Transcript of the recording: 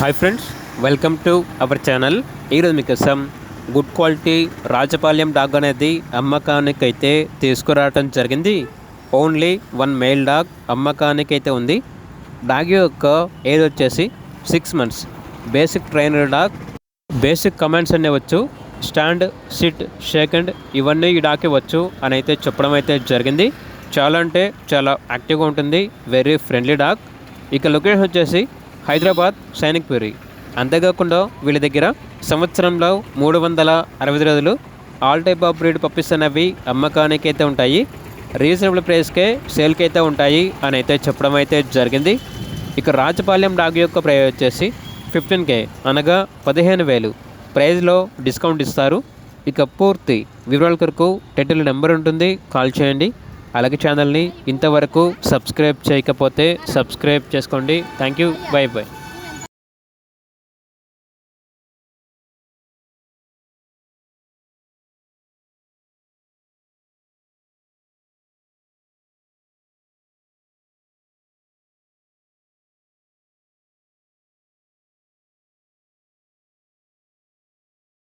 Hi friends, welcome to our channel. ఈరోజు మీకోసం good quality Rajapalem dog అనేది అమ్మకానికి అయితే తీసుకురావటం జరిగింది. ఓన్లీ వన్ మేల్ డాగ్ అమ్మకానికి అయితే ఉంది. డాగ్ యొక్క ఏజ్ వచ్చేసి 6 months. Basic trainer dog. Basic commands అన్నీ వచ్చు. స్టాండ్, సిట్, షేకండ్ ఇవన్నీ ఈ డాగ్కి వచ్చు అని అయితే చెప్పడం అయితే జరిగింది. చాలా అంటే చాలా యాక్టివ్గా ఉంటుంది. Very friendly dog. ఇక లొకేషన్ వచ్చేసి హైదరాబాద్, సైనిక్పురి. అంతేకాకుండా వీళ్ళ దగ్గర సంవత్సరంలో 365 రోజులు all type of breed puppies అనేవి అమ్మకానికి అయితే ఉంటాయి. రీజనబుల్ ప్రైస్కే సేల్కి అయితే ఉంటాయి అని అయితే చెప్పడం అయితే జరిగింది. ఇక రాజపాలెం డాగ్ యొక్క ప్రైస్ వచ్చేసి 15K, అనగా 15,000 ప్రైజ్లో డిస్కౌంట్ ఇస్తారు. ఇక పూర్తి వివరాల కొరకు టైటిల్ నెంబర్ ఉంటుంది, కాల్ చేయండి. అలాగే ఛానల్ని ఇంతవరకు సబ్స్క్రైబ్ చేయకపోతే సబ్స్క్రైబ్ చేసుకోండి. Thank you, by by.